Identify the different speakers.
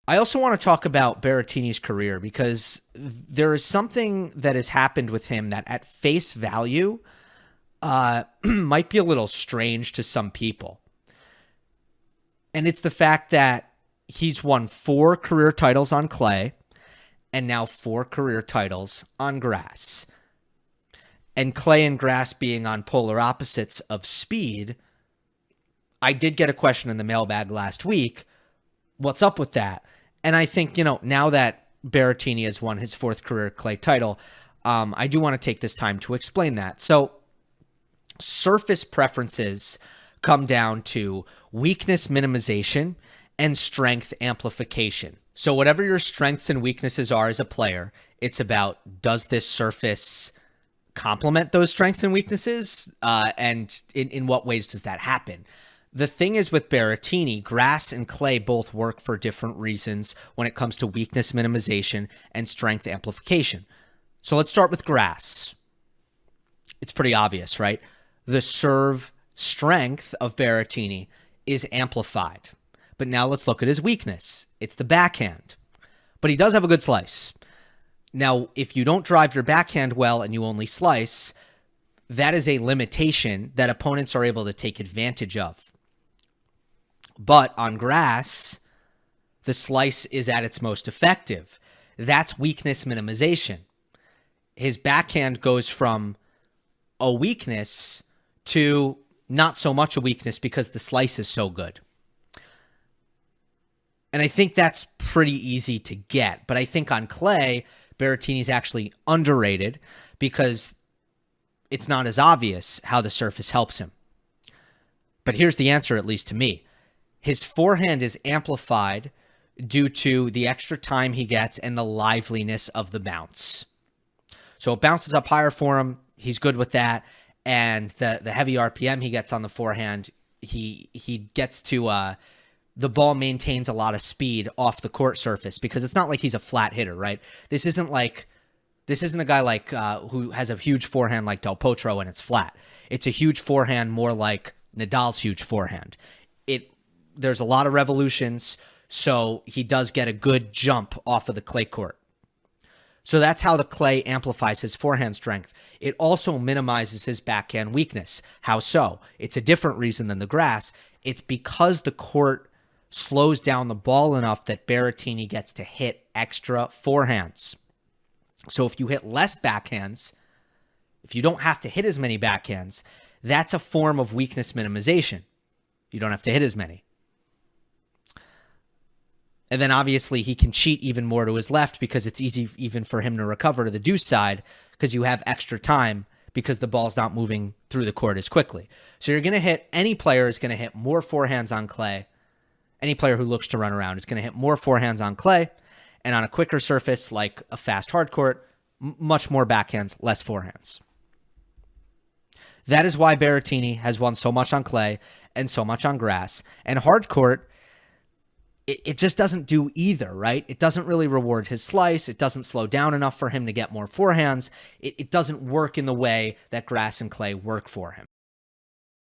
Speaker 1: I also want to talk about Berrettini's career because there is something that has happened with him that at face value might be a little strange to some people. And it's the fact that he's won 4 career titles on clay and now 4 career titles on grass. And clay and grass being on polar opposites of speed, I did get a question in the mailbag last week. What's up with that? And I think, now that Berrettini has won his 4th career clay title, I do want to take this time to explain that. So surface preferences come down to weakness minimization and strength amplification. So whatever your strengths and weaknesses are as a player, it's about, does this surface complement those strengths and weaknesses? And in what ways does that happen? The thing is with Berrettini, grass and clay both work for different reasons when it comes to weakness minimization and strength amplification. So let's start with grass. It's pretty obvious, right? The serve strength of Berrettini is amplified. But now let's look at his weakness. It's the backhand. But he does have a good slice. Now, if you don't drive your backhand well and you only slice, that is a limitation that opponents are able to take advantage of. But on grass, the slice is at its most effective. That's weakness minimization. His backhand goes from a weakness to not so much a weakness because the slice is so good. And I think that's pretty easy to get. But I think on clay, Berrettini's actually underrated because it's not as obvious how the surface helps him. But here's the answer, at least to me. His forehand is amplified due to the extra time he gets and the liveliness of the bounce. So it bounces up higher for him. He's good with that. And the heavy RPM he gets on the forehand, he gets to the ball maintains a lot of speed off the court surface because it's not like he's a flat hitter, right? This isn't a guy like who has a huge forehand like Del Potro and it's flat. It's a huge forehand more like Nadal's huge forehand. There's a lot of revolutions, so he does get a good jump off of the clay court. So that's how the clay amplifies his forehand strength. It also minimizes his backhand weakness. How so? It's a different reason than the grass. It's because the court slows down the ball enough that Berrettini gets to hit extra forehands. So if you hit less backhands, if you don't have to hit as many backhands, that's a form of weakness minimization. You don't have to hit as many. And then obviously he can cheat even more to his left because it's easy even for him to recover to the deuce side because you have extra time because the ball's not moving through the court as quickly. So you're going to hit, any player is going to hit more forehands on clay. Any player who looks to run around is going to hit more forehands on clay. And on a quicker surface like a fast hard court, much more backhands, less forehands. That is why Berrettini has won so much on clay and so much on grass. And hard court, it just doesn't do either, right? It doesn't really reward his slice. It doesn't slow down enough for him to get more forehands. It doesn't work in the way that grass and clay work for him.